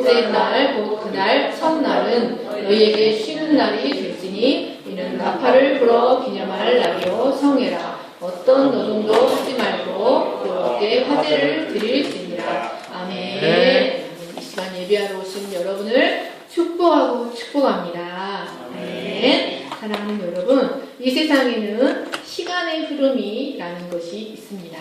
둘째 날 곧 그날 첫날은 너희에게 쉬는 날이 될지니 이는 나팔을 불어 기념할 날이요 성회라. 어떤 노동도 하지 말고 여호와께 화제를 드릴지니라. 아멘. 이 시간 예배하러 오신 여러분을 축복합니다. 아멘. 사랑하는 여러분, 이 세상에는 시간의 흐름이라는 것이 있습니다.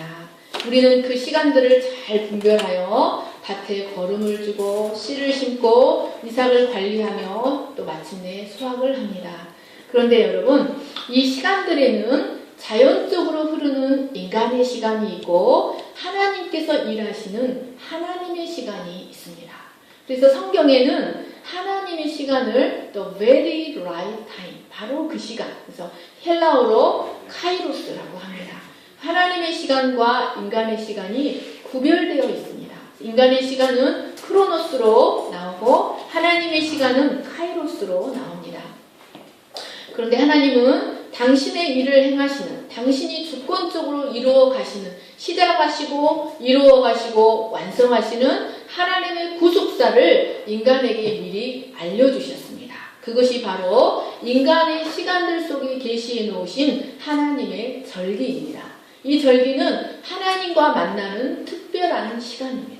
우리는 그 시간들을 잘 분별하여 밭에 거름을 주고 씨를 심고 이삭을 관리하며 또 마침내 수확을 합니다. 그런데 여러분, 이 시간들에는 자연적으로 흐르는 인간의 시간이 있고 하나님께서 일하시는 하나님의 시간이 있습니다. 그래서 성경에는 하나님의 시간을 the very right time, 바로 그 시간, 그래서 헬라어로 카이로스라고 합니다. 하나님의 시간과 인간의 시간이 구별되어 있습니다. 인간의 시간은 크로노스로 나오고 하나님의 시간은 카이로스로 나옵니다. 그런데 하나님은 당신의 일을 행하시는, 당신이 주권적으로 이루어 가시는, 시작하시고 이루어 가시고 완성하시는 하나님의 구속사를 인간에게 미리 알려주셨습니다. 그것이 바로 인간의 시간들 속에 계시해 놓으신 하나님의 절기입니다. 이 절기는 하나님과 만나는 특별한 시간입니다.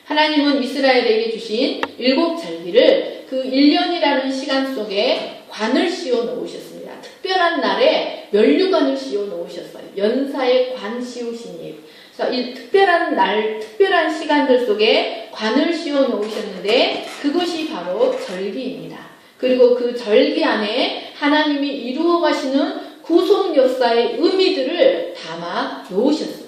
하나님은 이스라엘에게 주신 7절기를 그 1년이라는 시간 속에 관을 씌워 놓으셨습니다. 특별한 날에 면류관을 씌워 놓으셨어요. 연사에 관 씌우시니. 그래서 이 특별한 날, 특별한 시간들 속에 관을 씌워 놓으셨는데 그것이 바로 절기입니다. 그리고 그 절기 안에 하나님이 이루어 가시는 구속 역사의 의미들을 담아 놓으셨습니다.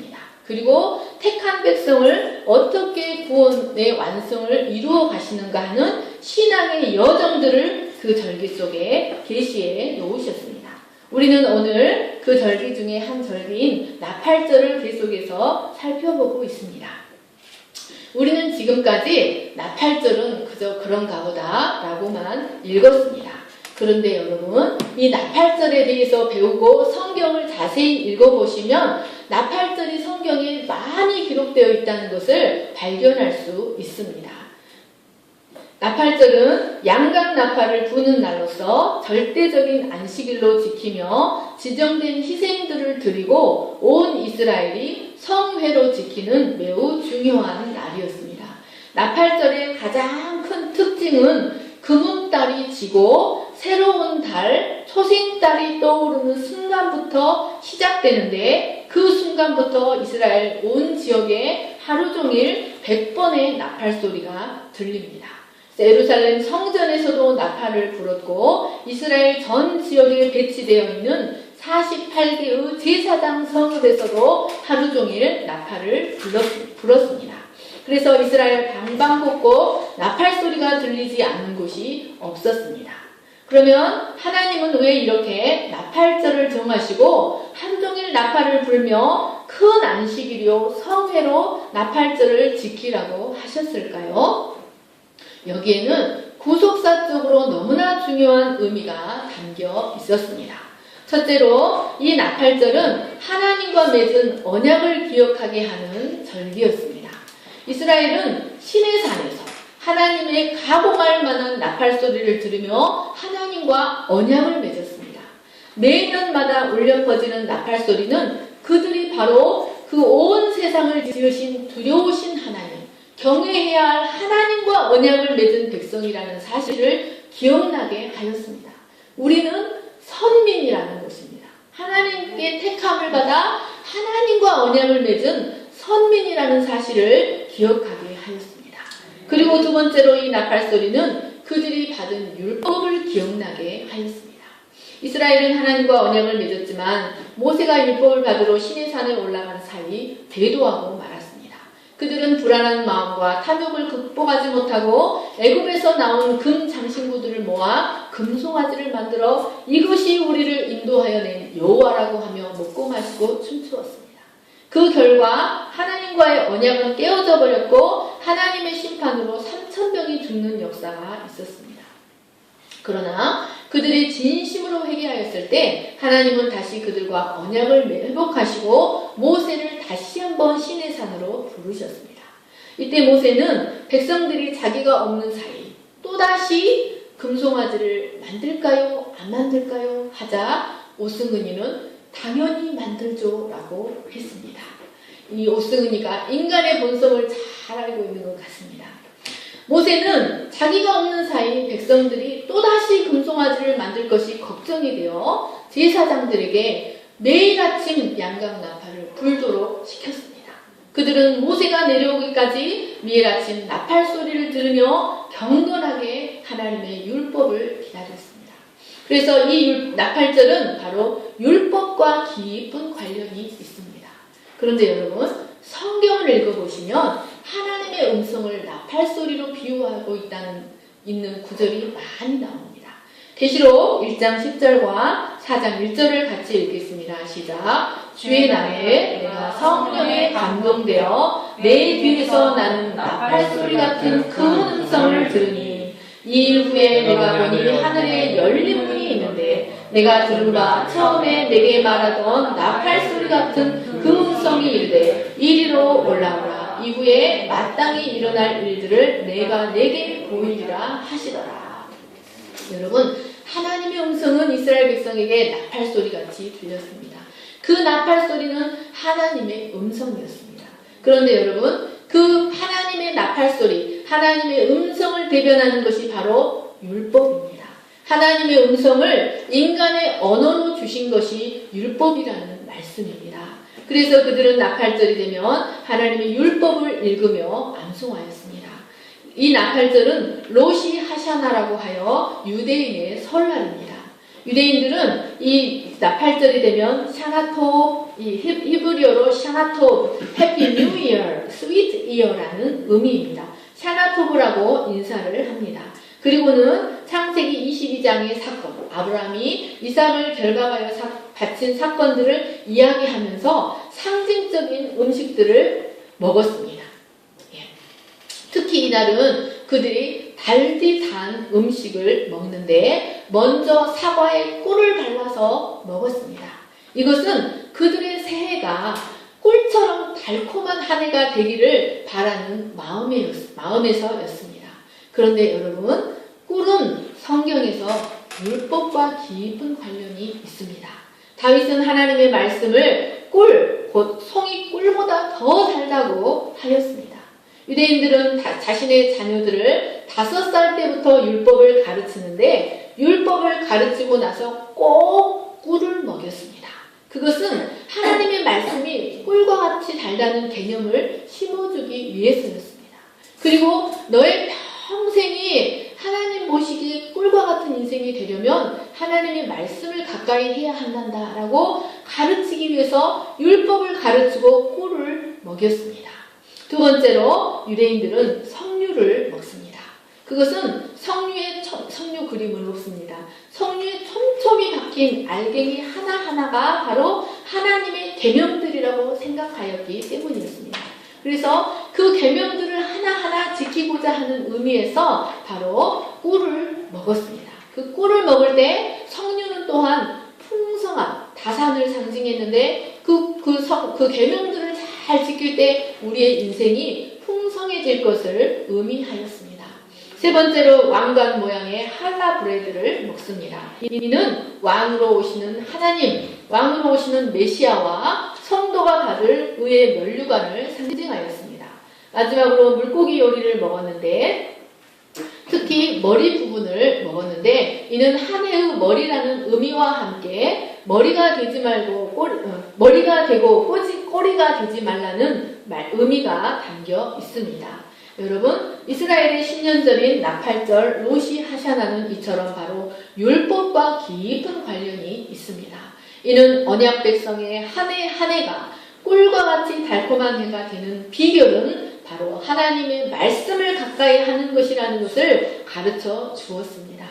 그리고 택한 백성을 어떻게 구원의 완성을 이루어 가시는가 하는 신앙의 여정들을 그 절기 속에 계시해 놓으셨습니다. 우리는 오늘 그 절기 중에 한 절기인 나팔절을 계속해서 살펴보고 있습니다. 우리는 지금까지 나팔절은 그저 그런가 보다 라고만 읽었습니다. 그런데 여러분, 이 나팔절에 대해서 배우고 성경을 자세히 읽어보시면 나팔절이 성경에 많이 기록되어 있다는 것을 발견할 수 있습니다. 나팔절은 양각 나팔을 부는 날로서 절대적인 안식일로 지키며 지정된 희생들을 드리고 온 이스라엘이 성회로 지키는 매우 중요한 날이었습니다. 나팔절의 가장 큰 특징은 금음달이 지고 새로운 달, 초생달이 떠오르는 순간부터 시작되는데 그 순간부터 이스라엘 온 지역에 하루 종일 100번의 나팔 소리가 들립니다. 예루살렘 성전에서도 나팔을 불었고 이스라엘 전 지역에 배치되어 있는 48개의 제사장 성읍에서도 하루 종일 나팔을 불었습니다. 그래서 이스라엘 방방곡곡 나팔 소리가 들리지 않는 곳이 없었습니다. 그러면 하나님은 왜 이렇게 나팔절을 정하시고 한종일 나팔을 불며 큰 안식일이요 성회로 나팔절을 지키라고 하셨을까요? 여기에는 구속사적으로 너무나 중요한 의미가 담겨 있었습니다. 첫째로 이 나팔절은 하나님과 맺은 언약을 기억하게 하는 절기였습니다. 이스라엘은 시내산에서 하나님의 가공할 만한 나팔 소리를 들으며 하나님과 언약을 맺었습니다. 매년마다 울려 퍼지는 나팔 소리는 그들이 바로 그 온 세상을 지으신 두려우신 하나님, 경외해야 할 하나님과 언약을 맺은 백성이라는 사실을 기억나게 하였습니다. 우리는 선민이라는 것입니다. 하나님께 택함을 받아 하나님과 언약을 맺은 선민이라는 사실을 기억하게 하였습니다. 그리고 두 번째로 이 나팔 소리는 그들이 받은 율법을 기억나게 하였습니다. 이스라엘은 하나님과 언약을 맺었지만 모세가 율법을 받으러 시내산에 올라간 사이 대도하고 말았습니다. 그들은 불안한 마음과 탐욕을 극복하지 못하고 애굽에서 나온 금 장신구들을 모아 금송아지를 만들어 이것이 우리를 인도하여 낸 여호와라고 하며 먹고 마시고 춤추었습니다. 그 결과 하나님과의 언약은 깨어져 버렸고 하나님의 심판으로 3,000명이 죽는 역사가 있었습니다. 그러나 그들이 진심으로 회개하였을 때 하나님은 다시 그들과 언약을 회복하시고 모세를 다시 한번 시내산으로 부르셨습니다. 이때 모세는 백성들이 자기가 없는 사이 또다시 금송아지를 만들까요? 안 만들까요? 하자 오승은이는 당연히 만들죠 라고 했습니다. 이 오승은이가 인간의 본성을 잘 알고 있는 것 같습니다. 모세는 자기가 없는 사이 백성들이 또다시 금송아지를 만들 것이 걱정이 되어 제사장들에게 매일 아침 양각 나팔을 불도록 시켰습니다. 그들은 모세가 내려오기까지 매일 아침 나팔 소리를 들으며 경건하게 하나님의 율법을 기다렸습니다. 그래서 이 나팔절은 바로 율법과 깊은 관련이 있습니다. 그런데 여러분, 성경을 읽어보시면 하나님의 음성을 나팔 소리로 비유하고 있는 구절이 많이 나옵니다. 계시록 1장 10절과 4장 1절을 같이 읽겠습니다. 시작. 주의 날에 내가 성령에 감동되어 내 귀에서 나는 나팔 소리 같은 큰 음성을 들으니 이일 후에 내가 보니 하늘에 열린 문이 있는데 내가 들은 바 처음에 내게 말하던 나팔 소리 같은 그 음성이 이르되 이리로 올라오라. 이후에 마땅히 일어날 일들을 내가 내게 보이리라 하시더라. 여러분, 하나님의 음성은 이스라엘 백성에게 나팔 소리같이 들렸습니다. 그 나팔 소리는 하나님의 음성이었습니다. 그런데 여러분, 그 하나님의 나팔 소리, 하나님의 음성을 대변하는 것이 바로 율법입니다. 하나님의 음성을 인간의 언어로 주신 것이 율법이라는 말씀입니다. 그래서 그들은 나팔절이 되면 하나님의 율법을 읽으며 암송하였습니다. 이 나팔절은 로시 하샤나라고 하여 유대인의 설날입니다. 유대인들은 이 나팔절이 되면 샤나토, 이 히브리어로 샤나토, 해피 뉴 이어, 스위트 이어라는 의미입니다. 샤나토브라고 인사를 합니다. 그리고는 창세기 22장의 사건, 아브라함이 이삭을 결박하여 바친 사건들을 이야기하면서 상징적인 음식들을 먹었습니다. 예. 특히 이날은 그들이 달디 단 음식을 먹는데 먼저 사과에 꿀을 발라서 먹었습니다. 이것은 그들의 새해가 꿀처럼 달콤한 한 해가 되기를 바라는 마음에서였습니다. 그런데 여러분, 꿀은 성경에서 율법과 깊은 관련이 있습니다. 다윗은 하나님의 말씀을 꿀, 곧 송이 꿀보다 더 달다고 하였습니다. 유대인들은 자신의 자녀들을 5살 때부터 율법을 가르치는데 율법을 가르치고 나서 꼭 꿀을 먹였습니다. 그것은 하나님의 말씀이 꿀과 같이 달다는 개념을 심어주기 위해서였습니다. 그리고 너의 평생이 하나님 보시기에 꿀과 같은 인생이 되려면 하나님의 말씀을 가까이 해야 한단다라고 가르치기 위해서 율법을 가르치고 꿀을 먹였습니다. 두 번째로 유대인들은 석류를 먹습니다. 그것은 석류 그림을 먹습니다. 석류에 촘촘히 박힌 알갱이 하나하나가 바로 하나님의 계명들이라고 생각하였기 때문이었습니다. 그래서 그 계명들을 하나하나 지키고자 하는 의미에서 바로 꿀을 먹었습니다. 그 꿀을 먹을 때 석류는 또한 풍성함, 다산을 상징했는데 그 계명들을 잘 지킬 때 우리의 인생이 풍성해질 것을 의미하였습니다. 세 번째로 왕관 모양의 할라 브레드를 먹습니다. 이는 왕으로 오시는 하나님, 왕으로 오시는 메시아와 성도가 받을 의의 면류관을 상징하였습니다. 마지막으로 물고기 요리를 먹었는데 특히 머리 부분을 먹었는데 이는 한 해의 머리라는 의미와 함께 머리가 되지 말고 머리가 되고 꼬리가 되지 말라는 의미가 담겨 있습니다. 여러분, 이스라엘의 신년절인 나팔절 로시 하샤나는 이처럼 바로 율법과 깊은 관련이 있습니다. 이는 언약 백성의 한 해 한 해가 꿀과 같이 달콤한 해가 되는 비결은 바로 하나님의 말씀을 가까이 하는 것이라는 것을 가르쳐 주었습니다.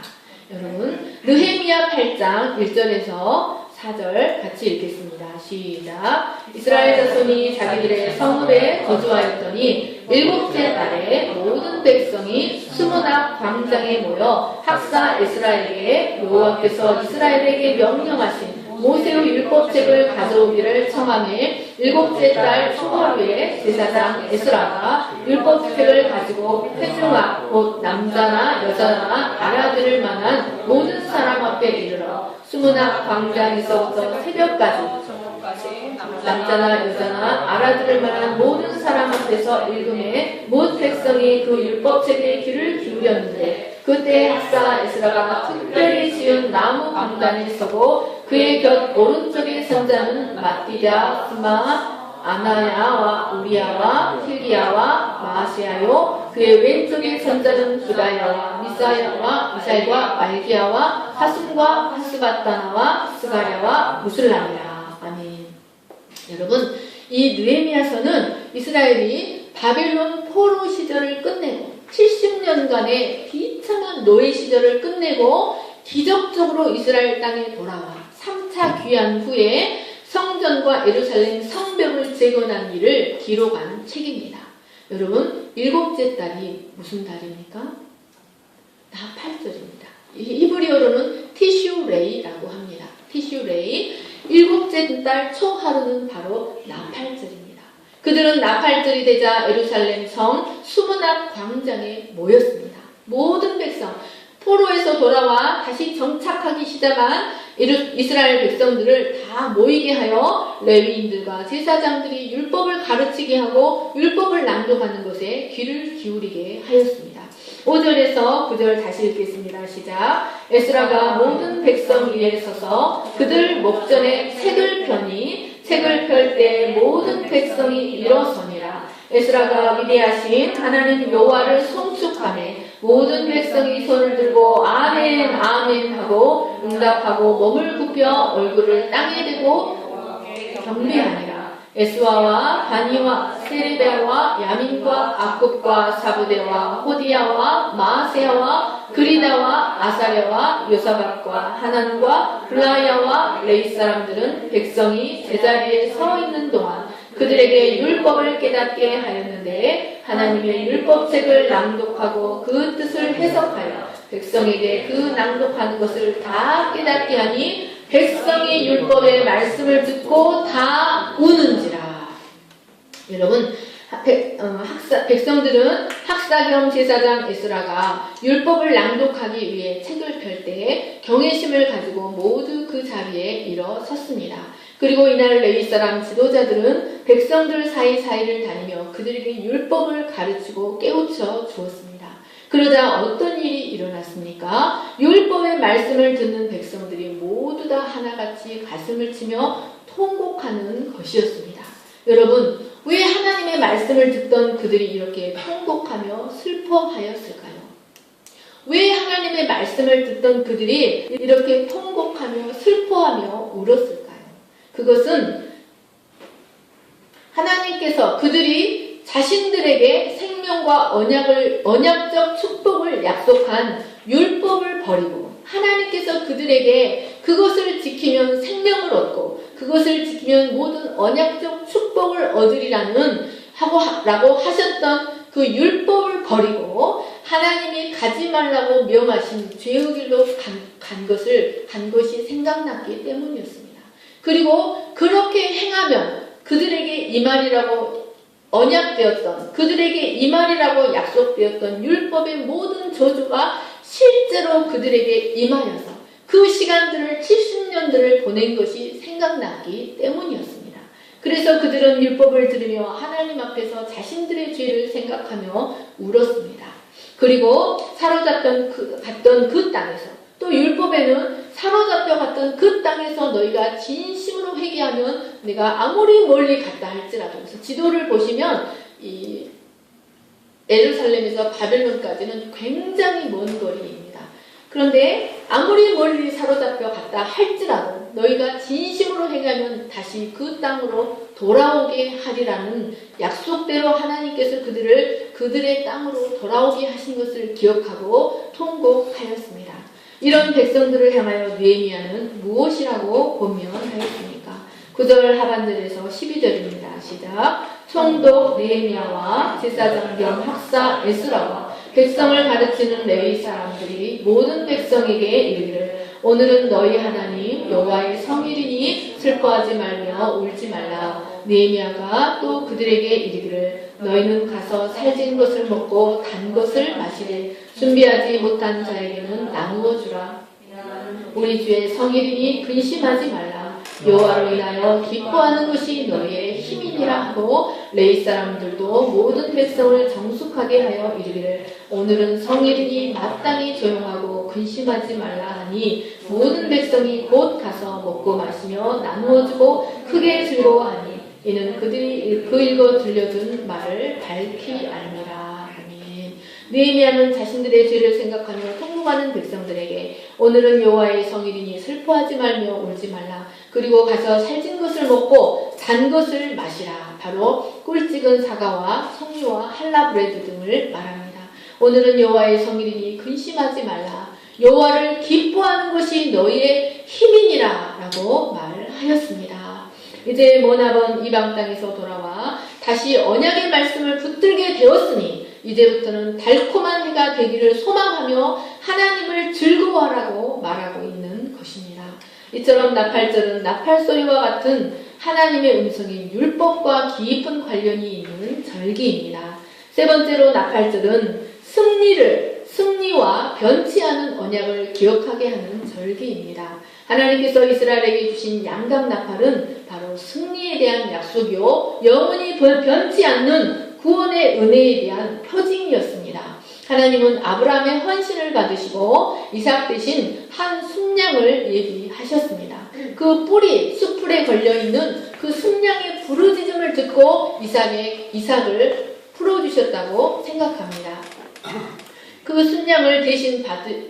여러분, 느헤미야 8장 1절에서 4절 같이 읽겠습니다. 시작. 이스라엘 자손이 자기들의 성읍에 거주하였더니 7째 달에 모든 백성이 수문 앞 광장에 모여 학사 에스라에게 여호와께서 이스라엘에게 명령하신 모세의 율법책을 가져오기를 청하매 일곱째 달 초하루에 제사장 에스라가 율법책을 가지고 회중아 곧 남자나 여자나 알아들을 만한 모든 사람 앞에 이르러 수문학 광장에서부터 새벽까지 남자나 여자나 알아들을 만한 모든 사람 앞에서 읽음에 모든 백성이 그 율법책에 귀를 기울였는데 그때 학사 에스라가 특별히 지은 나무 강단에 서고 그의 곁 오른쪽의 선자는 마띠랴, 스마, 아나야와 우리야와 힐기야와 마아시아요 그의 왼쪽의 선자는 부다야와 미사일과 말기야와 하숨과 하스바타나와 스가랴와 무술람이라. 아멘. 여러분, 이 느헤미야서는 이스라엘이 바벨론 포로 시절을 끝내고 70년간의 비참한 노예 시절을 끝내고 기적적으로 이스라엘 땅에 돌아와 3차 귀환 후에 성전과 예루살렘 성벽을 재건한 일을 기록한 책입니다. 여러분, 일곱째 달이 무슨 달입니까? 나팔절입니다. 히브리어로는 티슈레이라고 합니다. 티슈레이. 일곱째 달 초하루는 바로 나팔절입니다. 그들은 나팔절이 되자 예루살렘 성 수문앞 광장에 모였습니다. 모든 백성, 포로에서 돌아와 다시 정착하기 시작한 이스라엘 백성들을 다 모이게 하여 레위인들과 제사장들이 율법을 가르치게 하고 율법을 낭독하는 것에 귀를 기울이게 하였습니다. 5절에서 9절 다시 읽겠습니다. 시작. 에스라가 모든 백성 위에 서서 그들 목전에 책을 펴니 책을 펼 때 모든 백성이 일어서니라. 에스라가 위대하신 하나님 여호와를 송축하며 모든 백성이 손을 들고 아멘 아멘 하고 응답하고 몸을 굽혀 얼굴을 땅에 대고 경배하니라. 에스와와 바니와 세레베아와 야민과 악굽과 사부대와 호디야와 마아세야와 그리다와 아사랴와 요사박과 하난과 블라야와 레이 사람들은 백성이 제자리에 서 있는 동안 그들에게 율법을 깨닫게 하였는데 하나님의 율법책을 낭독하고 그 뜻을 해석하여 백성에게 그 낭독하는 것을 다 깨닫게 하니 백성이 율법의 말씀을 듣고 다 우는지라. 여러분, 백성들은 학사 겸 제사장 에스라가 율법을 낭독하기 위해 책을 펼 때 경외심을 가지고 모두 그 자리에 일어섰습니다. 그리고 이날 레위 사람 지도자들은 백성들 사이사이를 다니며 그들에게 율법을 가르치고 깨우쳐 주었습니다. 그러자 어떤 일이 일어났습니까? 율법의 말씀을 듣는 백성들이 모두 다 하나같이 가슴을 치며 통곡하는 것이었습니다. 여러분, 왜 하나님의 말씀을 듣던 그들이 이렇게 통곡하며 슬퍼하였을까요? 왜 하나님의 말씀을 듣던 그들이 이렇게 통곡하며 슬퍼하며 울었을까요? 그것은 하나님께서 그들이 자신들에게 생명과 언약적 축복을 약속한 율법을 버리고 하나님께서 그들에게 그것을 지키면 생명을 얻고 그것을 지키면 모든 언약적 축복을 라고 하셨던 그 율법을 버리고 하나님이 가지 말라고 명하신 죄의 길로 간 것이 생각났기 때문이었습니다. 그리고 그렇게 행하면 그들에게 이 말이라고 언약되었던 그들에게 이 말이라고 약속되었던 율법의 모든 저주가 실제로 그들에게 임하여서 그 시간들을 70년들을 보낸 것이 생각났기 때문이었습니다. 그래서 그들은 율법을 들으며 하나님 앞에서 자신들의 죄를 생각하며 울었습니다. 그리고 사로잡혔던 갔던 그 땅에서 또 율법에는 사로잡혀 갔던 그 땅에서 너희가 진심으로 회개하면 내가 아무리 멀리 갔다 할지라도 그래서 지도를 보시면 이 예루살렘에서 바벨론까지는 굉장히 먼 거리입니다. 그런데 아무리 멀리 사로잡혀 갔다 할지라도 너희가 진심으로 회개하면 다시 그 땅으로 돌아오게 하리라는 약속대로 하나님께서 그들의 땅으로 돌아오게 하신 것을 기억하고 통곡하였습니다. 이런 백성들을 향하여 느헤미야는 무엇이라고 권면하였습니까? 9절 하반절에서 12절입니다. 시작. 총독 느헤미야와 제사장 겸 학사 에스라와 백성을 가르치는 레위 사람들이 모든 백성에게 이르기를 오늘은 너희 하나님 여호와의 성일이니 슬퍼하지 말며 울지 말라. 느헤미야가 또 그들에게 이르기를 너희는 가서 살진 것을 먹고 단 것을 마시되 준비하지 못한 자에게는 나누어 주라. 우리 주의 성일이니 근심하지 말라. 여호와로 인하여 기뻐하는 것이 너희의 힘이니라 하고 레위 사람들도 모든 백성을 정숙하게 하여 이르기를 오늘은 성일이니 마땅히 조용하고 근심하지 말라 하니 모든 백성이 곧 가서 먹고 마시며 나누어주고 크게 즐거워하니 이는 그들이 그 읽어 들려준 말을 밝히 알미라. 아멘. 느헤미야는 자신들의 죄를 생각하며 통곡하는 백성들에게 오늘은 여호와의 성일이니 슬퍼하지 말며 울지 말라. 그리고 가서 살진 것을 먹고 단 것을 마시라. 바로 꿀찍은 사과와 석류와 할라브레드 등을 말합니다. 오늘은 여호와의 성일이니 근심하지 말라. 여호와를 기뻐하는 것이 너희의 힘이니라 라고 말하였습니다. 이제 모나번 이방 땅에서 돌아와 다시 언약의 말씀을 붙들게 되었으니 이제부터는 달콤한 해가 되기를 소망하며 하나님을 즐거워하라고 말하고 있는 것입니다. 이처럼 나팔절은 나팔소리와 같은 하나님의 음성인 율법과 깊은 관련이 있는 절기입니다. 세 번째로 나팔절은 승리와 변치 않은 언약을 기억하게 하는 절기입니다. 하나님께서 이스라엘에게 주신 양각 나팔은 바로 승리에 대한 약속이요 영원히 변치 않는 구원의 은혜에 대한 표징이었습니다. 하나님은 아브라함의 헌신을 받으시고 이삭 대신 한 순양을 예비하셨습니다. 그 뿔이 숯불에 걸려있는 그 순양의 부르짖음을 듣고 이삭을 풀어주셨다고 생각합니다. 그 순양을 대신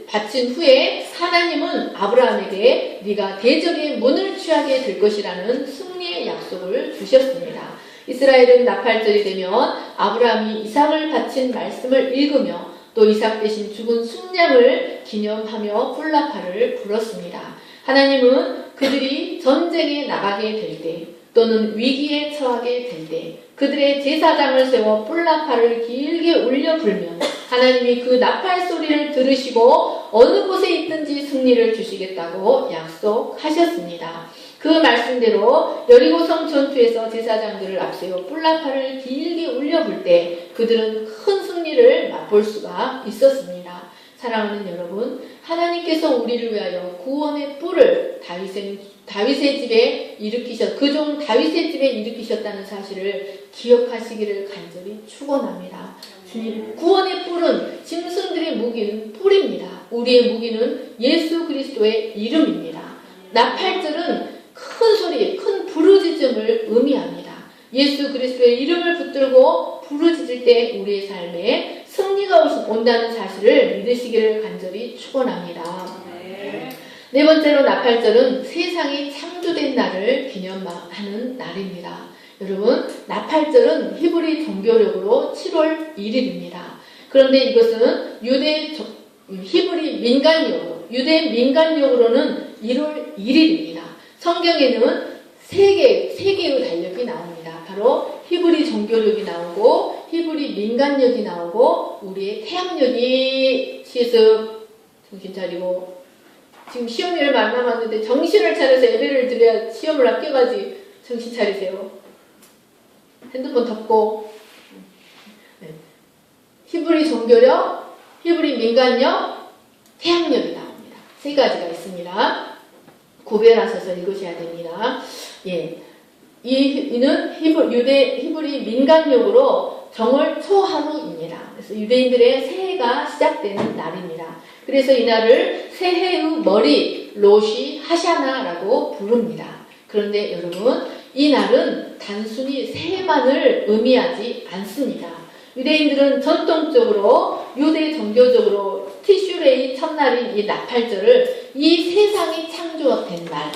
바친 후에 하나님은 아브라함에게 네가 대적의 문을 취하게 될 것이라는 승리의 약속을 주셨습니다. 이스라엘은 나팔절이 되면 아브라함이 이삭을 바친 말씀을 읽으며 또 이삭 대신 죽은 순양을 기념하며 뿔나팔을 불었습니다. 하나님은 그들이 전쟁에 나가게 될 때 또는 위기에 처하게 될 때 그들의 제사장을 세워 뿔나팔을 길게 울려 불면 하나님이 그 나팔 소리를 들으시고 어느 곳에 있든지 승리를 주시겠다고 약속하셨습니다. 그 말씀대로 여리고성 전투에서 제사장들을 앞세워 뿔나팔을 길게 울려 불 때 그들은 큰 승리를 맛볼 수가 있었습니다. 사랑하는 여러분, 하나님께서 우리를 위하여 구원의 뿔을 다윗의 집에 그종 다윗의 집에 일으키셨다는 사실을 기억하시기를 간절히 축원합니다. 주님, 구원의 뿔은 짐승들의 무기는 뿔입니다. 우리의 무기는 예수 그리스도의 이름입니다. 나팔절은 큰 소리, 큰 부르짖음을 의미합니다. 예수 그리스도의 이름을 붙들고 부르짖을 때 우리의 삶에 승리가 온다는 사실을 믿으시기를 간절히 축원합니다. 네 번째로 나팔절은 세상이 창조된 날을 기념하는 날입니다. 여러분, 나팔절은 히브리 종교력으로 7월 1일입니다. 그런데 이것은 히브리 민간력으로는 1월 1일입니다. 성경에는 세 개의 달력이 나옵니다. 바로 히브리 종교력이 나오고 히브리 민간력이 나오고 우리의 태양력이 시습 정신 차리고 지금 시험일 만 남았는데 정신을 차려서 예배를 드려야 시험을 합격하지. 정신 차리세요. 핸드폰 덮고 히브리 종교력, 히브리 민간력, 태양력이 나옵니다. 세 가지가 있습니다. 구별하셔서 읽으셔야 됩니다. 이는 히브리 민간력으로 정월 초하루입니다. 그래서 유대인들의 새해가 시작되는 날입니다. 그래서 이날을 새해의 머리, 로시 하샤나라고 부릅니다. 그런데 여러분, 이 날은 단순히 새해만을 의미하지 않습니다. 유대인들은 전통적으로 유대 종교적으로 티슈레이 첫날인 이 나팔절을 이 세상이 창조된 날,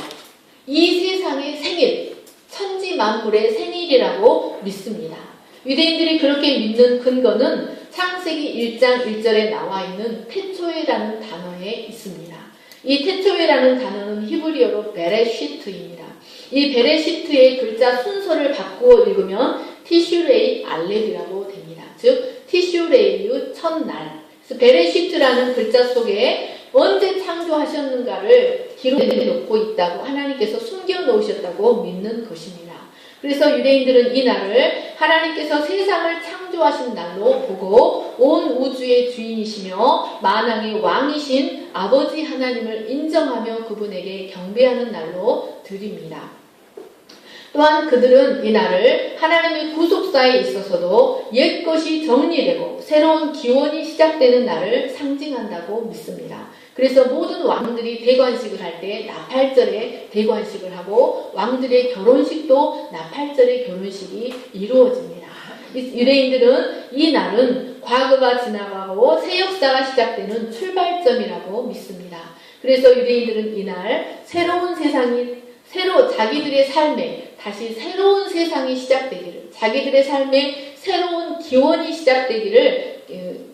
이 세상의 생일, 천지 만물의 생일이라고 믿습니다. 유대인들이 그렇게 믿는 근거는 창세기 1장 1절에 나와 있는 테초에라는 단어에 있습니다. 이 테초에라는 단어는 히브리어로 베레시트입니다. 이 베레시트의 글자 순서를 바꾸어 읽으면 티슈레이 알렙이라고 됩니다. 즉 티슈레이의 첫날. 그래서 베레시트라는 글자 속에 언제 창조하셨는가를 기록해 놓고 있다고 하나님께서 숨겨 놓으셨다고 믿는 것입니다. 그래서 유대인들은 이 날을 하나님께서 세상을 창조하신 날로 보고 온 우주의 주인이시며 만왕의 왕이신 아버지 하나님을 인정하며 그분에게 경배하는 날로 드립니다. 또한 그들은 이 날을 하나님의 구속사에 있어서도 옛것이 정리되고 새로운 기원이 시작되는 날을 상징한다고 믿습니다. 그래서 모든 왕들이 대관식을 할 때 나팔절에 대관식을 하고 왕들의 결혼식도 나팔절의 결혼식이 이루어집니다. 유대인들은 이 날은 과거가 지나가고 새 역사가 시작되는 출발점이라고 믿습니다. 그래서 유대인들은 이날 새로운 세상이 자기들의 삶에 다시 새로운 세상이 시작되기를, 자기들의 삶에 새로운 기원이 시작되기를,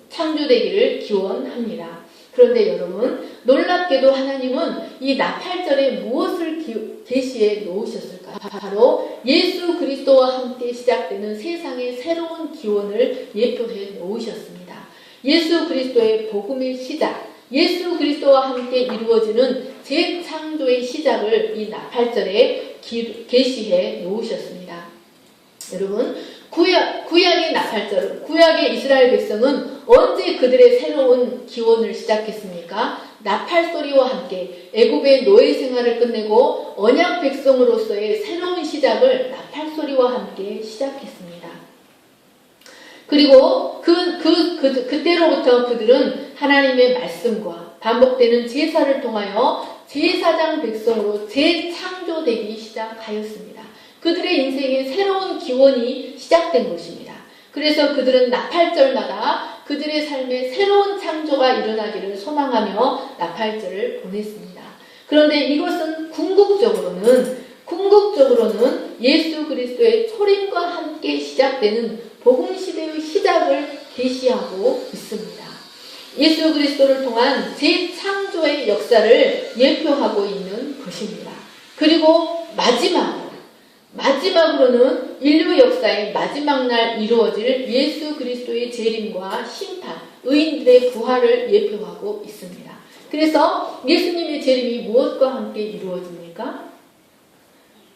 창조되기를 기원합니다. 그런데 여러분, 놀랍게도 하나님은 이 나팔절에 무엇을 계시해 놓으셨을까요? 바로 예수 그리스도와 함께 시작되는 세상의 새로운 기원을 예표해 놓으셨습니다. 예수 그리스도의 복음의 시작, 예수 그리스도와 함께 이루어지는 재창조의 시작을 이 나팔절에 계시해 놓으셨습니다. 여러분, 구약의 나팔절, 구약의 이스라엘 백성은 언제 그들의 새로운 기원을 시작했습니까? 나팔소리와 함께 애굽의 노예 생활을 끝내고 언약 백성으로서의 새로운 시작을 나팔소리와 함께 시작했습니다. 그리고 그때로부터 그들은 하나님의 말씀과 반복되는 제사를 통하여 제사장 백성으로 재창조되기 시작하였습니다. 그들의 인생에 새로운 기원이 시작된 것입니다. 그래서 그들은 나팔절마다 그들의 삶에 새로운 창조가 일어나기를 소망하며 나팔절을 보냈습니다. 그런데 이것은 궁극적으로는 예수 그리스도의 초림과 함께 시작되는 복음시대의 시작을 계시하고 있습니다. 예수 그리스도를 통한 재창조의 역사를 예표하고 있는 것입니다. 그리고 마지막으로는 인류 역사의 마지막 날 이루어질 예수 그리스도의 재림과 심판, 의인들의 부활을 예표하고 있습니다. 그래서 예수님의 재림이 무엇과 함께 이루어집니까?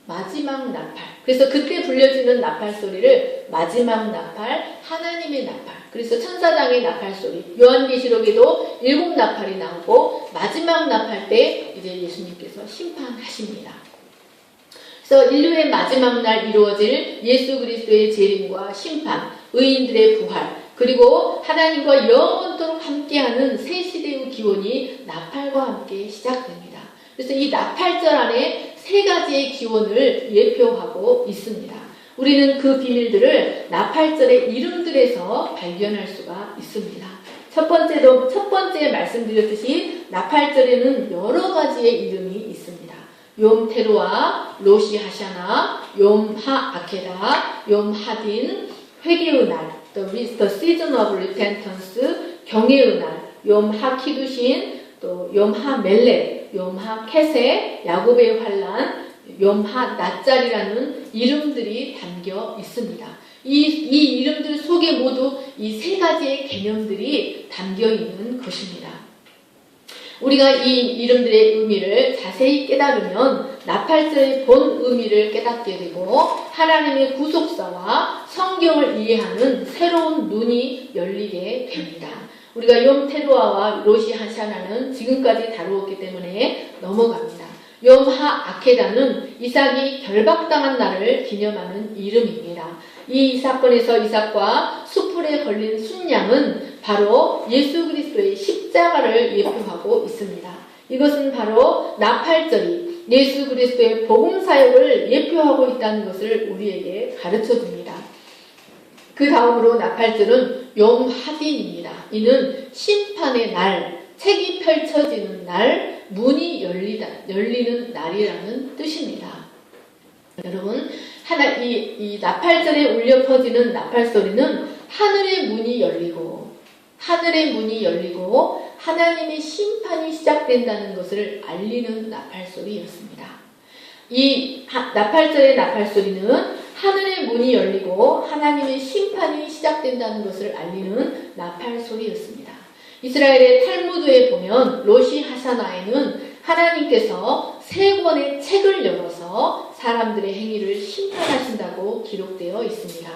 마지막 나팔. 그래서 그때 불려지는 나팔 소리를 마지막 나팔, 하나님의 나팔. 그래서 천사장의 나팔 소리. 요한계시록에도 7 나팔이 나오고 마지막 나팔 때 이제 예수님께서 심판하십니다. 그래서 인류의 마지막 날 이루어질 예수 그리스도의 재림과 심판, 의인들의 부활, 그리고 하나님과 영원토록 함께하는 새 시대의 기원이 나팔과 함께 시작됩니다. 그래서 이 나팔절 안에 3가지의 기원을 예표하고 있습니다. 우리는 그 비밀들을 나팔절의 이름들에서 발견할 수가 있습니다. 첫 번째 말씀드렸듯이 나팔절에는 여러 가지의 이름이 있습니다. 욤 테루아, 로시 하샤나, 욤 하 아케다, 욤 하딘, 회개의 날, The Season of Repentance, 경외의 날, 욤 하 키두신, 또 욤 하 멜렛, 욤 하 케세, 야곱의 환란, 욤 하 낫잘이라는 이름들이 담겨 있습니다. 이 이름들 속에 모두 이 3가지의 개념들이 담겨 있는 것입니다. 우리가 이 이름들의 의미를 자세히 깨달으면 나팔절의 본 의미를 깨닫게 되고 하나님의 구속사와 성경을 이해하는 새로운 눈이 열리게 됩니다. 우리가 욤 테루아와 로시 하샤나는 지금까지 다루었기 때문에 넘어갑니다. 욤 하 아케다는 이삭이 결박당한 날을 기념하는 이름입니다. 이 사건에서 이삭과 숯불에 걸린 순양은 바로 예수 그리스도의 십자가를 예표하고 있습니다. 이것은 바로 나팔절이 예수 그리스도의 복음 사역을 예표하고 있다는 것을 우리에게 가르쳐줍니다. 그 다음으로 나팔절은 욤 하딘입니다. 이는 심판의 날, 책이 펼쳐지는 날, 문이 열리는 날이라는 뜻입니다. 여러분, 이 나팔절에 울려 퍼지는 나팔 소리는 하늘의 문이 열리고 하나님의 심판이 시작된다는 것을 알리는 나팔 소리였습니다. 이 나팔절의 나팔 소리는 하늘의 문이 열리고 하나님의 심판이 시작된다는 것을 알리는 나팔 소리였습니다. 이스라엘의 탈무드에 보면 로시 하샤나에는 하나님께서 3권의 책을 열어서 사람들의 행위를 심판하신다고 기록되어 있습니다.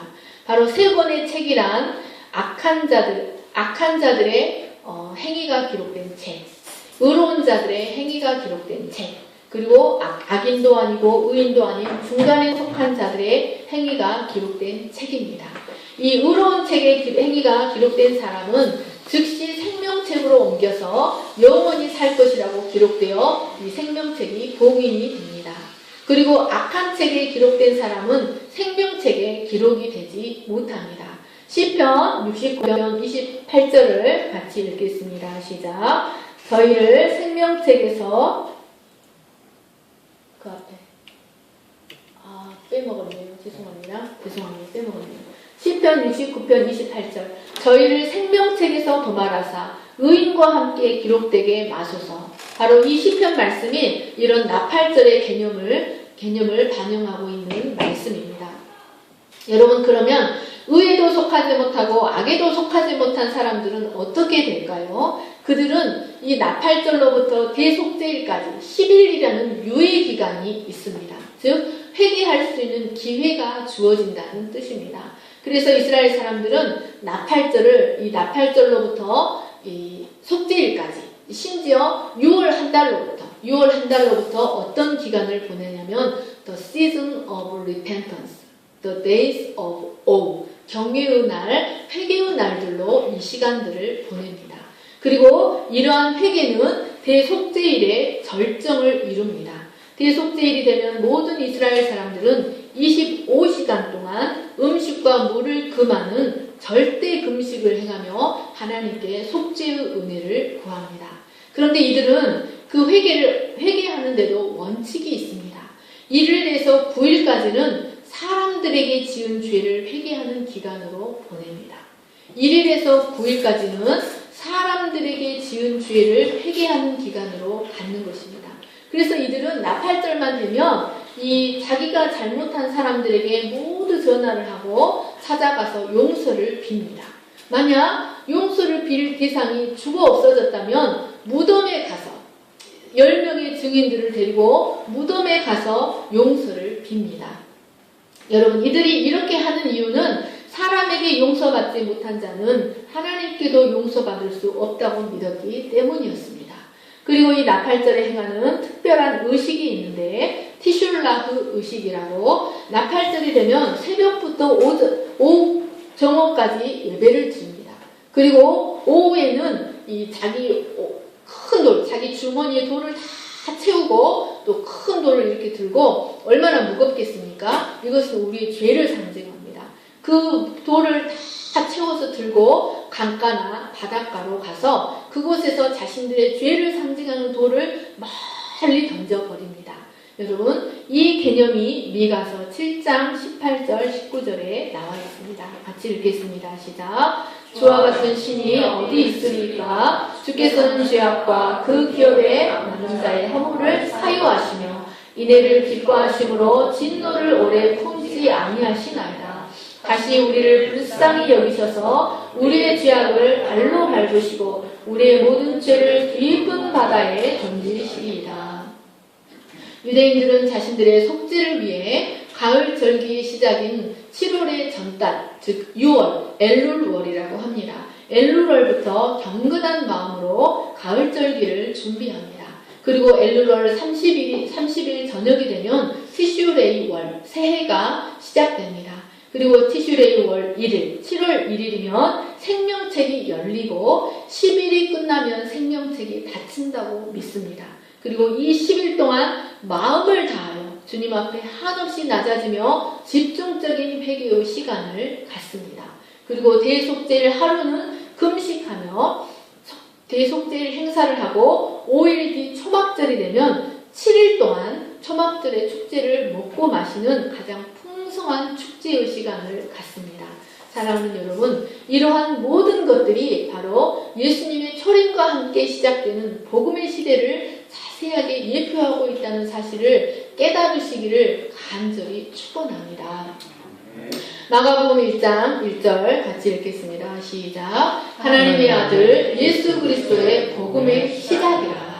바로 3권의 책이란 악한 자들의 행위가 기록된 책, 의로운 자들의 행위가 기록된 책, 그리고 악인도 아니고 의인도 아닌 중간에 속한 자들의 행위가 기록된 책입니다. 이 의로운 책의 행위가 기록된 사람은 즉시 생명책으로 옮겨서 영원히 살 것이라고 기록되어 이 생명책이 봉인이 됩니다. 그리고 악한 책에 기록된 사람은 생명책에 기록이 되지 못합니다. 시편 69편 28절을 같이 읽겠습니다. 시작. 저희를 생명책에서 그 앞에 빼먹었네요. 죄송합니다. 빼먹었네요. 시편 69편 28절 저희를 생명책에서 도말하사 의인과 함께 기록되게 마소서. 바로 이 시편 말씀이 이런 나팔절의 개념을 반영하고 있는 말씀입니다. 여러분, 그러면 의에도 속하지 못하고 악에도 속하지 못한 사람들은 어떻게 될까요? 그들은 이 나팔절로부터 대속제일까지 10일이라는 유예 기간이 있습니다. 즉 회개할 수 있는 기회가 주어진다는 뜻입니다. 그래서 이스라엘 사람들은 이 나팔절로부터 이 속죄일까지, 심지어 6월 한 달로부터 어떤 기간을 보내냐면 the season of repentance, the days of awe, 경외의 날, 회개의 날들로 이 시간들을 보냅니다. 그리고 이러한 회개는 대속죄일의 절정을 이룹니다. 대속죄일이 되면 모든 이스라엘 사람들은 25시간 동안 음식과 물을 금하는 절대 금식을 행하며 하나님께 속죄의 은혜를 구합니다. 그런데 이들은 그 회개하는데도 원칙이 있습니다. 1일에서 9일까지는 사람들에게 지은 죄를 회개하는 기간으로 보냅니다. 1일에서 9일까지는 사람들에게 지은 죄를 회개하는 기간으로 갖는 것입니다. 그래서 이들은 나팔절만 되면 자기가 잘못한 사람들에게 모두 전화를 하고 찾아가서 용서를 빕니다. 만약 용서를 빌 대상이 죽어 없어졌다면 무덤에 가서 10명의 증인들을 데리고 무덤에 가서 용서를 빕니다. 여러분, 이들이 이렇게 하는 이유는 사람에게 용서받지 못한 자는 하나님께도 용서받을 수 없다고 믿었기 때문이었습니다. 그리고 이 나팔절에 행하는 특별한 의식이 있는데 티슐라흐 의식이라고, 나팔절이 되면 새벽부터 오후 정오까지 예배를 드립니다. 그리고 오후에는 자기 주머니에 돌을 다 채우고 또 큰 돌을 이렇게 들고, 얼마나 무겁겠습니까? 이것은 우리의 죄를 상징합니다. 그 돌을 다 채워서 들고 강가나 바닷가로 가서 그곳에서 자신들의 죄를 상징하는 돌을 멀리 던져버립니다. 여러분, 이 개념이 미가서 7장 18절 19절에 나와 있습니다. 같이 읽겠습니다. 시작. 주와 같은 신이 어디 있으리까? 주께서는 죄악과 그 기업에 많은 자의 허물을 사유하시며 이내를 기뻐하심으로 진노를 오래 품지 아니하시나이다. 다시 우리를 불쌍히 여기셔서 우리의 죄악을 발로 밟으시고 우리의 모든 죄를 깊은 바다에 던지시리이다. 유대인들은 자신들의 속죄를 위해 가을 절기의 시작인 7월의 전달, 즉 6월, 엘룰월이라고 합니다. 엘룰월부터 경건한 마음으로 가을 절기를 준비합니다. 그리고 엘룰월 30일 저녁이 되면 티슈레이월, 새해가 시작됩니다. 그리고 티슈레이월 1일, 7월 1일이면 생명책이 열리고 10일이 끝나면 생명책이 닫힌다고 믿습니다. 그리고 이 10일 동안 마음을 다하여 주님 앞에 한없이 낮아지며 집중적인 회개의 시간을 갖습니다. 그리고 대속제일 하루는 금식하며 대속제일 행사를 하고 5일 뒤 초막절이 되면 7일 동안 초막절의 축제를 먹고 마시는 가장 풍성한 축제의 시간을 갖습니다. 사랑하는 여러분, 이러한 모든 것들이 바로 예수님의 초림과 함께 시작되는 복음의 시대를 자세하게 예표하고 있다는 사실을 깨달으시기를 간절히 축원합니다. 마가복음 1장 1절 같이 읽겠습니다. 시작. 하나님의 아들 예수 그리스도의 복음의 시작이라.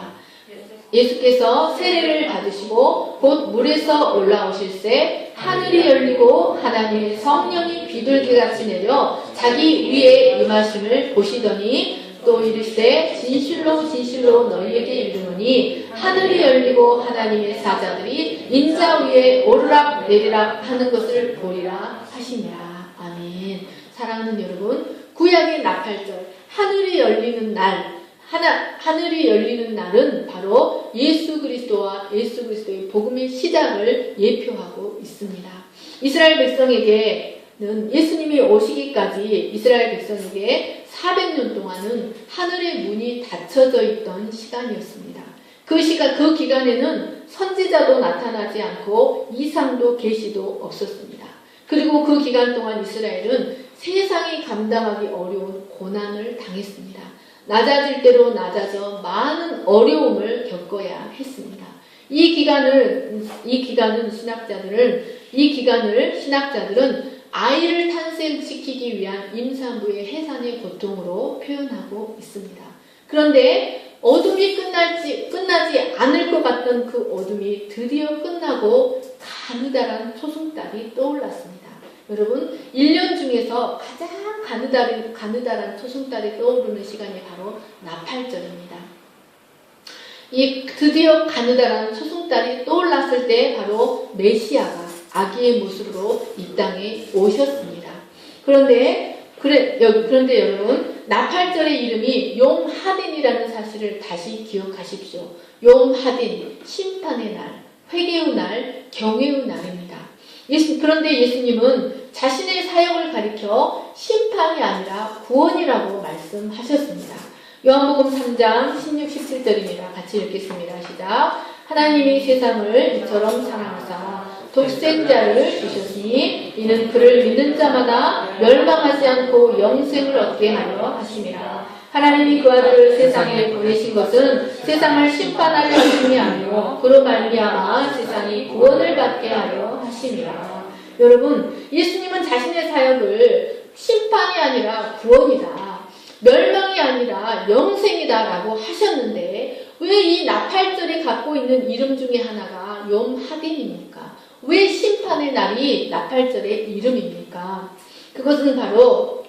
예수께서 세례를 받으시고 곧 물에서 올라오실새 하늘이 열리고 하나님의 성령이 비둘기같이 내려 자기 위에 임하심을 보시더니 또 이르시되 진실로 진실로 너희에게 이르노니 하늘이 열리고 하나님의 사자들이 인자 위에 오르락 내리락 하는 것을 보리라 하시니라. 아멘. 사랑하는 여러분, 구약의 나팔절 하늘이 열리는 날, 하늘이 열리는 날은 바로 예수 그리스도의 복음의 시작을 예표하고 있습니다. 이스라엘 백성에게는 예수님이 오시기까지 이스라엘 백성에게 400년 동안은 하늘의 문이 닫혀져 있던 시간이었습니다. 그 기간에는 선지자도 나타나지 않고 이상도 계시도 없었습니다. 그리고 그 기간 동안 이스라엘은 세상이 감당하기 어려운 고난을 당했습니다. 낮아질 대로 낮아져 많은 어려움을 겪어야 했습니다. 이 기간을 신학자들은 아이를 탄생시키기 위한 임산부의 해산의 고통으로 표현하고 있습니다. 그런데 어둠이 끝나지 않을 것 같던 그 어둠이 드디어 끝나고 가느다란 초승달이 떠올랐습니다. 여러분, 1년 중에서 가장 가느다란 초승달이 떠오르는 시간이 바로 나팔절입니다. 이 드디어 가느다란 초승달이 떠올랐을 때 바로 메시아가 아기의 모습으로 이 땅에 오셨습니다. 그런데 여러분, 나팔절의 이름이 용하딘이라는 사실을 다시 기억하십시오. 용하딘, 심판의 날, 회개의 날, 경외의 날입니다. 그런데 예수님은 자신의 사역을 가리켜 심판이 아니라 구원이라고 말씀하셨습니다. 요한복음 3장 16, 17절입니다. 같이 읽겠습니다. 시작. 하나님이 세상을 이처럼 사랑하사 독생자를 주셨으니 이는 그를 믿는 자마다 멸망하지 않고 영생을 얻게 하려 하심이라. 하나님이 그 아들을 세상에 보내신 것은 세상을 심판하려 하심이 아니요 그로 말미암아 세상이 구원을 받게 하려 하심이라. 여러분, 예수님은 자신의 사역을 심판이 아니라 구원이다, 멸망이 아니라 영생이다 라고 하셨는데 왜 이 나팔절이 갖고 있는 이름 중에 하나가 용하딘입니까? 왜 심판의 날이 나팔절의 이름입니까? 그것은 바로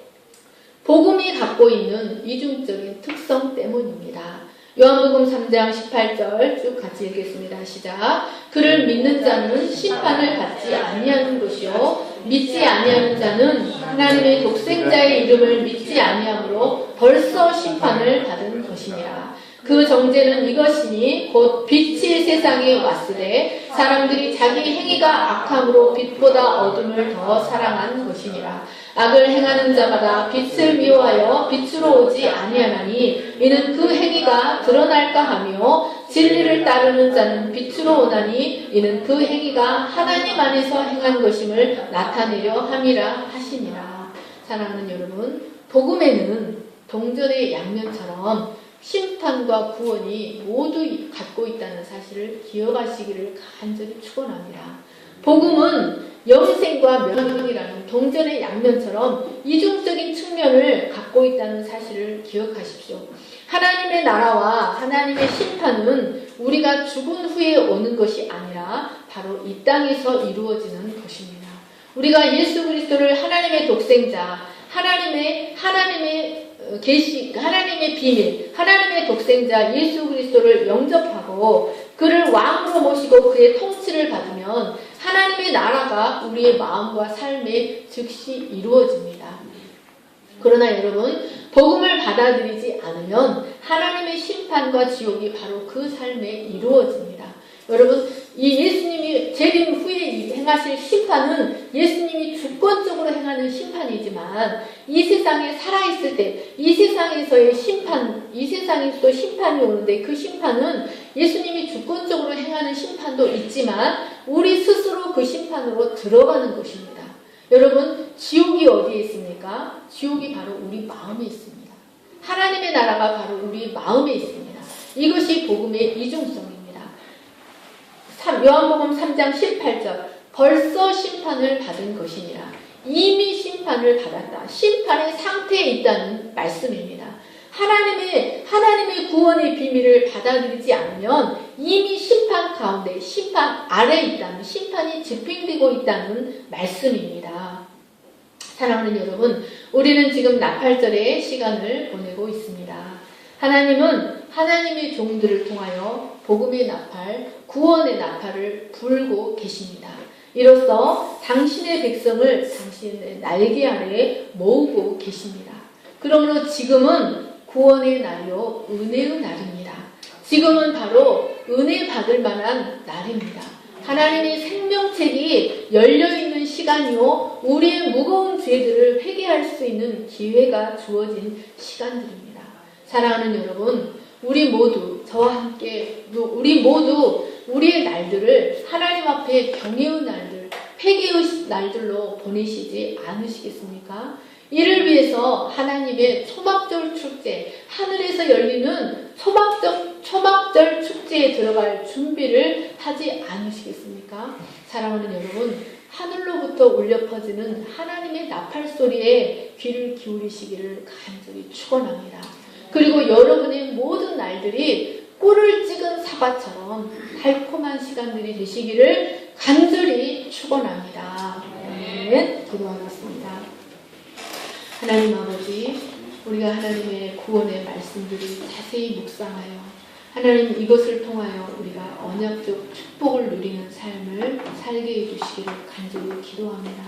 복음이 갖고 있는 이중적인 특성 때문입니다. 요한복음 3장 18절 쭉 같이 읽겠습니다. 시작. 그를 믿는 자는 심판을 받지 아니하는 것이요 믿지 아니하는 자는 하나님의 독생자의 이름을 믿지 아니하므로 벌써 심판을 받은 것이니라. 그 정죄는 이것이니 곧 빛이 세상에 왔으되 사람들이 자기 행위가 악함으로 빛보다 어둠을 더 사랑한 것이니라. 악을 행하는 자마다 빛을 미워하여 빛으로 오지 아니하나니 이는 그 행위가 드러날까 하며 진리를 따르는 자는 빛으로 오나니 이는 그 행위가 하나님 안에서 행한 것임을 나타내려 함이라 하시니라. 사랑하는 여러분, 복음에는 동절의 양면처럼 심판과 구원이 모두 갖고 있다는 사실을 기억하시기를 간절히 축원합니다. 복음은 영생과 멸망이라는 동전의 양면처럼 이중적인 측면을 갖고 있다는 사실을 기억하십시오. 하나님의 나라와 하나님의 심판은 우리가 죽은 후에 오는 것이 아니라 바로 이 땅에서 이루어지는 것입니다. 우리가 예수 그리스도를 하나님의 독생자, 하나님의 비밀, 하나님의 독생자 예수 그리스도를 영접하고 그를 왕으로 모시고 그의 통치를 받으면 하나님의 나라가 우리의 마음과 삶에 즉시 이루어집니다. 그러나 여러분, 복음을 받아들이지 않으면 하나님의 심판과 지옥이 바로 그 삶에 이루어집니다. 여러분, 이 예수님이 재림 후에 행하실 심판은 예수님이 주권적으로 행하는 심판이지만 이 세상에 살아있을 때 이 세상에서도 심판이 오는데 그 심판은 예수님이 주권적으로 행하는 심판도 있지만 우리 스스로 그 심판으로 들어가는 것입니다. 여러분, 지옥이 어디에 있습니까? 지옥이 바로 우리 마음에 있습니다. 하나님의 나라가 바로 우리 마음에 있습니다. 이것이 복음의 이중성입니다. 요한복음 3장 18절 벌써 심판을 받은 것이니라. 이미 심판을 받았다. 심판의 상태에 있다는 말씀입니다. 하나님의 구원의 비밀을 받아들이지 않으면 이미 심판 가운데, 심판 아래에 있다는, 심판이 집행되고 있다는 말씀입니다. 사랑하는 여러분, 우리는 지금 나팔절의 시간을 보내고 있습니다. 하나님은 하나님의 종들을 통하여 복음의 나팔, 구원의 나팔을 불고 계십니다. 이로써 당신의 백성을 당신의 날개 아래 모으고 계십니다. 그러므로 지금은 구원의 날이요, 은혜의 날입니다. 지금은 바로 은혜 받을 만한 날입니다. 하나님의 생명책이 열려있는 시간이요, 우리의 무거운 죄들을 회개할 수 있는 기회가 주어진 시간들입니다. 사랑하는 여러분, 우리 모두, 저와 함께 우리 모두 우리의 날들을 하나님 앞에 경외의 날들, 회개의 날들로 보내시지 않으시겠습니까? 이를 위해서 하나님의 초막절 축제, 하늘에서 열리는 초막절 축제에 들어갈 준비를 하지 않으시겠습니까? 사랑하는 여러분, 하늘로부터 울려 퍼지는 하나님의 나팔 소리에 귀를 기울이시기를 간절히 축원합니다. 그리고 여러분의 모든 날들이 꿀을 찍은 사과처럼 달콤한 시간들이 되시기를 간절히 축원합니다. 네, 기도하겠습니다. 하나님 아버지, 우리가 하나님의 구원의 말씀들을 자세히 묵상하여 하나님 이것을 통하여 우리가 언약적 축복을 누리는 삶을 살게 해주시기를 간절히 기도합니다.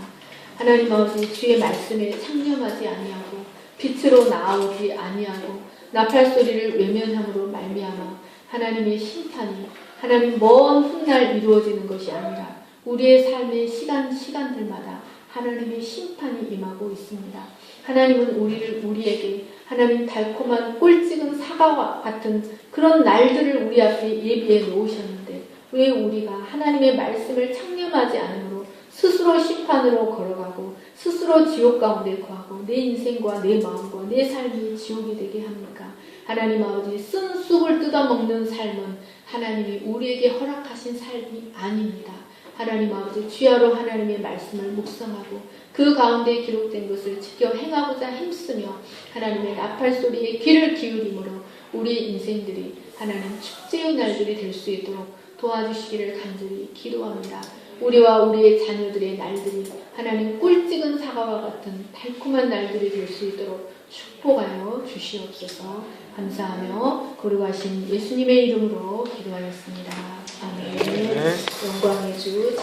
하나님 아버지, 주의 말씀에 창념하지 아니하고 빛으로 나아오지 아니하고 나팔 소리를 외면함으로 말미암아 하나님의 심판이 하나님 먼 훗날 이루어지는 것이 아니라 우리의 삶의 시간들마다 하나님의 심판이 임하고 있습니다. 하나님은 우리에게 하나님 달콤한 꿀 찍은 사과와 같은 그런 날들을 우리 앞에 예비해 놓으셨는데 왜 우리가 하나님의 말씀을 창념하지 않으므로 스스로 심판으로 걸어가고 스스로 지옥 가운데 거하고 내 인생과 내 마음과 내 삶이 지옥이 되게 합니까? 하나님 아버지, 쓴 쑥을 뜯어먹는 삶은 하나님이 우리에게 허락하신 삶이 아닙니다. 하나님 아버지, 주야로 하나님의 말씀을 묵상하고 그 가운데 기록된 것을 지켜 행하고자 힘쓰며 하나님의 나팔 소리에 귀를 기울임으로 우리의 인생들이 하나님 축제의 날들이 될 수 있도록 도와주시기를 간절히 기도합니다. 우리와 우리의 자녀들의 날들이 하나님 꿀 찍은 사과와 같은 달콤한 날들이 될 수 있도록 축복하여 주시옵소서. 감사하며 거룩하신 예수님의 이름으로 기도하였습니다. 아멘. 영광의 주